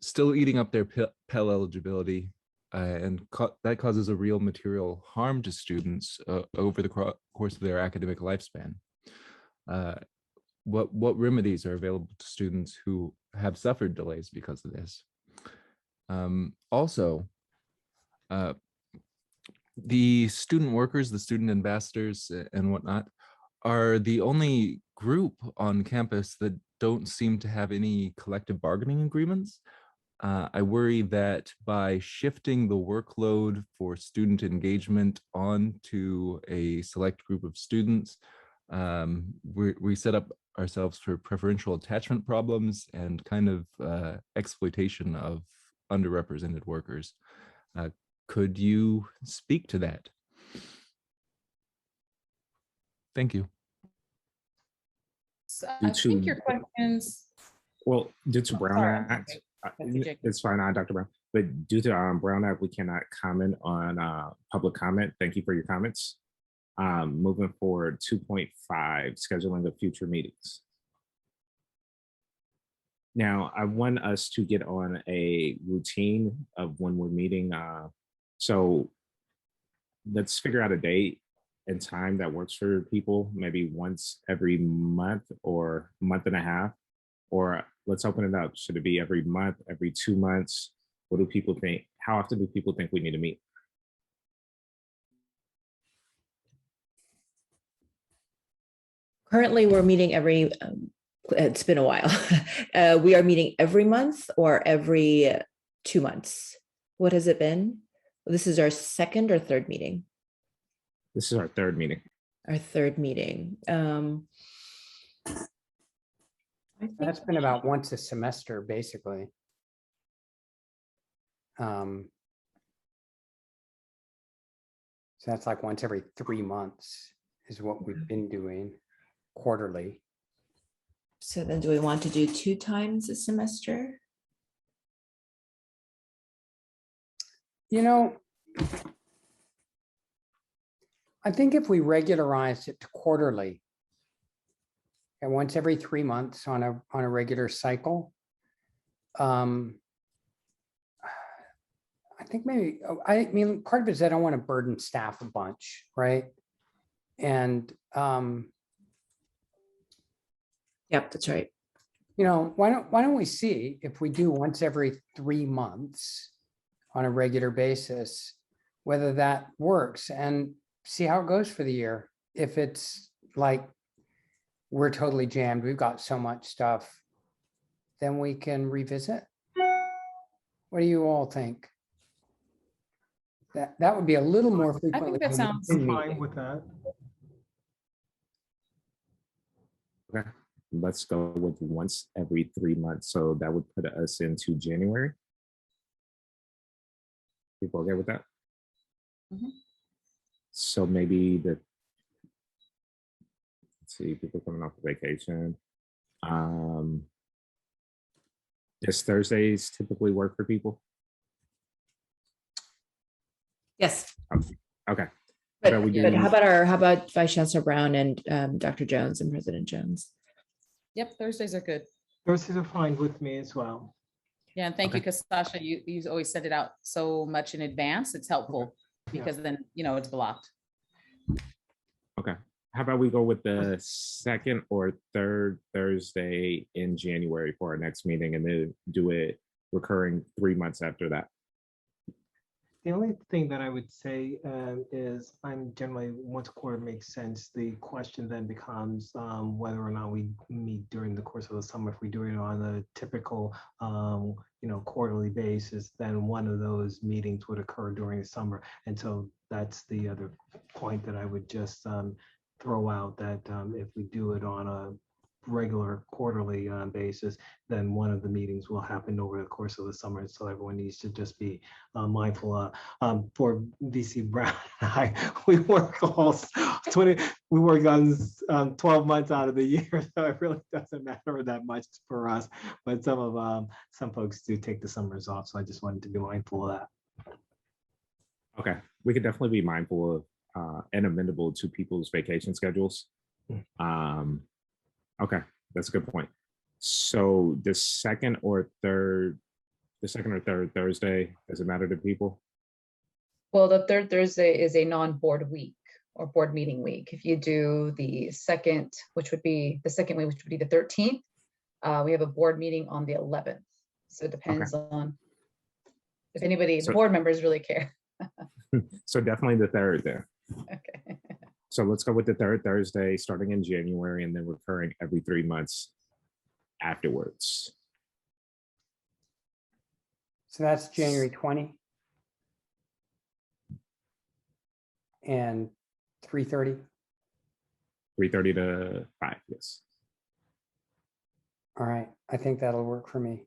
still eating up their Pell eligibility, and that causes a real material harm to students over the course of their academic lifespan? What remedies are available to students who have suffered delays because of this? Also, the student workers, the student ambassadors and whatnot, are the only group on campus that don't seem to have any collective bargaining agreements. I worry that by shifting the workload for student engagement onto a select group of students, we set up ourselves for preferential attachment problems and kind of exploitation of underrepresented workers. Could you speak to that? Thank you. So I think your questions. Well, due to Brown sorry, Act, okay. it's fine, Dr. Brown. But due to Brown Act, we cannot comment on public comment. Thank you for your comments. Moving forward, 2.5, scheduling of future meetings. Now, I want us to get on a routine of when we're meeting. So let's figure out a date and time that works for people, maybe once every month or month and a half, or let's open it up. Should it be every month, every 2 months? What do people think? How often do people think we need to meet? Currently, we're meeting every, it's been a while. We are meeting every month or every 2 months. What has it been? This is our second or third meeting? This is our third meeting. Our third meeting. I think That's been about once a semester, basically. So that's like once every 3 months is what we've been doing quarterly. So then do we want to do 2 times a semester? You know, I think if we regularized it to quarterly, and once every 3 months on a regular cycle, I think maybe, I mean, part of it is I don't want to burden staff a bunch, right? And, Yep, that's right. you know, why don't we see if we do once every 3 months on a regular basis, whether that works, and see how it goes for the year. If it's like, we're totally jammed, we've got so much stuff, then we can revisit. What do you all think? That would be a little more I frequently. think that than sounds. we've been Fine meeting. with that. Okay, let's go with once every 3 months. So that would put us into January. People okay with that? Mhm. So maybe let's see, people coming off vacation. Does Thursdays typically work for people? Yes. Okay. But, about we but do- how about Vice Chancellor Brown and Dr. Jones and President Jones? Yep, Thursdays are good. Thursdays are fine with me as well. Yeah, and thank you, Okay. because Sasha, you always set it out so much in advance. It's helpful Yeah. because then, you know, it's blocked. Okay. How about we go with the second or third Thursday in January for our next meeting, and then do it recurring 3 months after that? The only thing that I would say is I'm generally, once a quarter makes sense. The question then becomes whether or not we meet during the course of the summer. If we do it on a typical, quarterly basis, then one of those meetings would occur during the summer. And so that's the other point that I would just throw out, that if we do it on a regular quarterly basis, then one of the meetings will happen over the course of the summer. So everyone needs to just be mindful. For VC Brown, we work on 12 months out of the year, so it really doesn't matter that much for us. But some folks do take the summers off, so I just wanted to be mindful of that. Okay, we could definitely be mindful of and amenable to people's vacation schedules. Okay, that's a good point. So the second or third Thursday, does it matter to people? Well, the third Thursday is a non-board week or board meeting week. If you do the second, which would be the 13th, we have a board meeting on the 11th. So it depends on if anybody, So- board members really care. So definitely the third there. Okay. So let's go with the third Thursday, starting in January, and then recurring every 3 months afterwards. So that's January 20. And 3:30. 3:30 to 5, yes. All right, I think that'll work for me.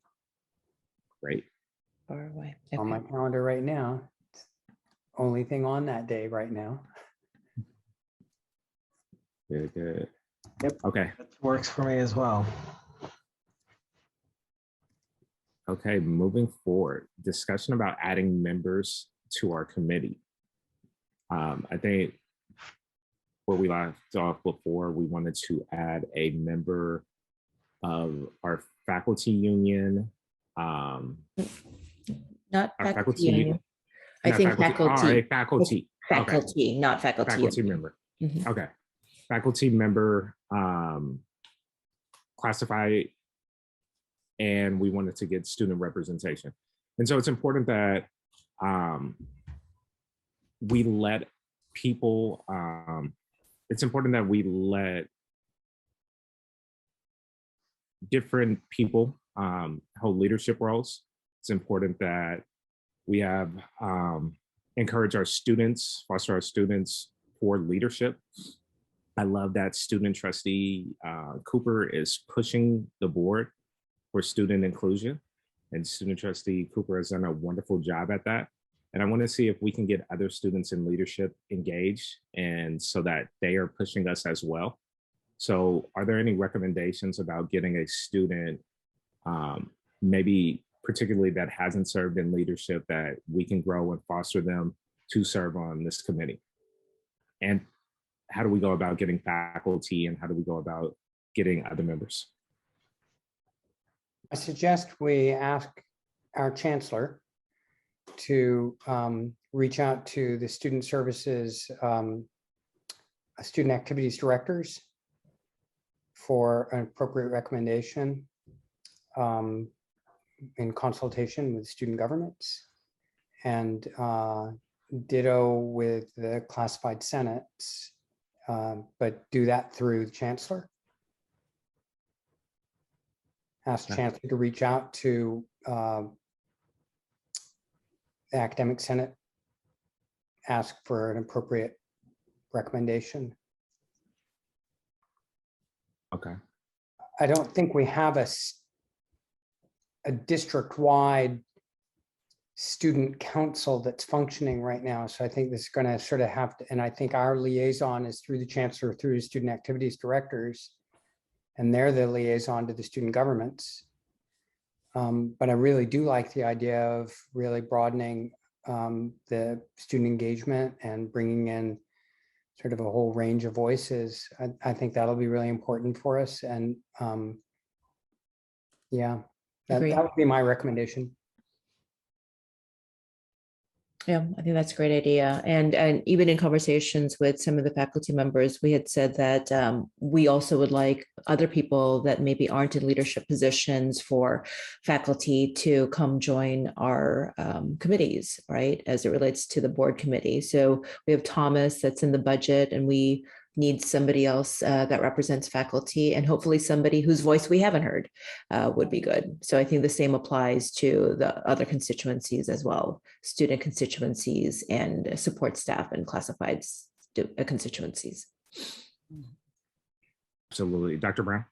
Great. Far away. On my Okay. calendar right now. It's only thing on that day right now. Good, good. Yep. Okay. That works for me as well. Okay, moving forward, discussion about adding members to our committee. I think where we left off before, we wanted to add a member of our faculty union. Not Our faculty union. I not think All faculty. right, faculty. Okay. Faculty, not faculty. Faculty union. member. Mhm. Okay. Faculty member classified, and we wanted to get student representation. And so it's important that we let people, it's important that we let different people hold leadership roles. It's important that we have encourage our students, foster our students for leadership. I love that student trustee Cooper is pushing the board for student inclusion, and student trustee Cooper has done a wonderful job at that. And I want to see if we can get other students in leadership engaged, and so that they are pushing us as well. So are there any recommendations about getting a student, maybe particularly that hasn't served in leadership, that we can grow and foster them to serve on this committee? And how do we go about getting faculty, and how do we go about getting other members? I suggest we ask our chancellor to reach out to the student services, student activities directors for an appropriate recommendation in consultation with student governments, and ditto with the classified senates, but do that through the chancellor. Ask the chancellor to reach out to the academic senate, ask for an appropriate recommendation. Okay. I don't think we have a district-wide student council that's functioning right now. So I think this is going to sort of have to, and I think our liaison is through the chancellor, through the student activities directors, and they're the liaison to the student governments. But I really do like the idea of really broadening the student engagement and bringing in sort of a whole range of voices. I think that'll be really important for us. And yeah, that would be my recommendation. Yeah, I think that's a great idea. And even in conversations with some of the faculty members, we had said that we also would like other people that maybe aren't in leadership positions for faculty to come join our committees, right, as it relates to the board committee. So we have Thomas that's in the budget, and we need somebody else that represents faculty, and hopefully somebody whose voice we haven't heard would be good. So I think the same applies to the other constituencies as well, student constituencies and support staff and classified constituencies. Absolutely. Dr. Brown?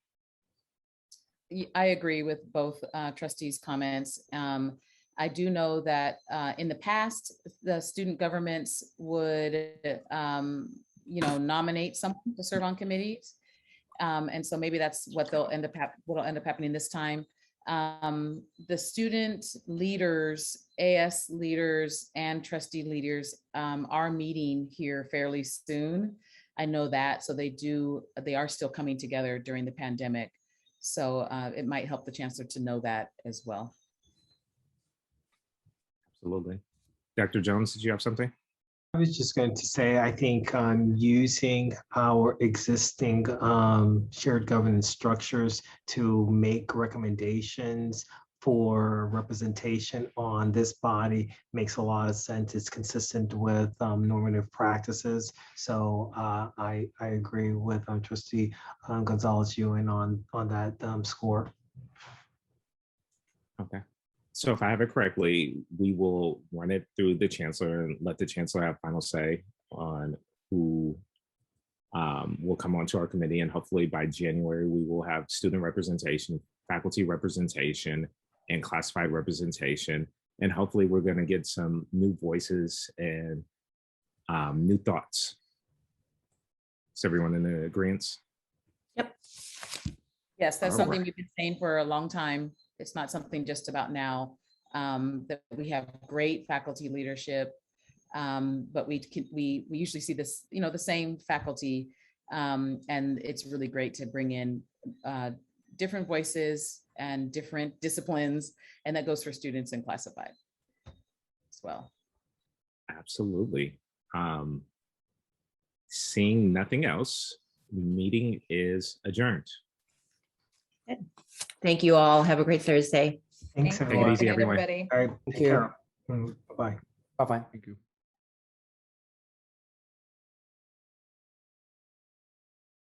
I agree with both trustees' comments. I do know that in the past, the student governments would nominate someone to serve on committees. And so maybe that's what what'll end up happening this time. The student leaders, AS leaders, and trustee leaders are meeting here fairly soon. I know that, so they are still coming together during the pandemic. So it might help the chancellor to know that as well. Absolutely. Dr. Jones, did you have something? I was just going to say, I think using our existing shared governance structures to make recommendations for representation on this body makes a lot of sense. It's consistent with normative practices. So I agree with Trustee Gonzalez-Ewing on that score. Okay. So if I have it correctly, we will run it through the chancellor and let the chancellor have final say on who will come onto our committee. And hopefully by January, we will have student representation, faculty representation, and classified representation. And hopefully we're going to get some new voices and new thoughts. Is everyone in agreement? Yep. Yes, that's All something right. we've been saying for a long time. It's not something just about now, that we have great faculty leadership, but we usually see this, the same faculty, and it's really great to bring in different voices and different disciplines, and that goes for students and classified as well. Absolutely. Seeing nothing else, meeting is adjourned. Thank you all. Have a great Thursday. Thanks, Thank Take it everyone. easy, Good night, everyone. everybody. All right, Thank take care. Bye-bye. Bye-bye. Thank you.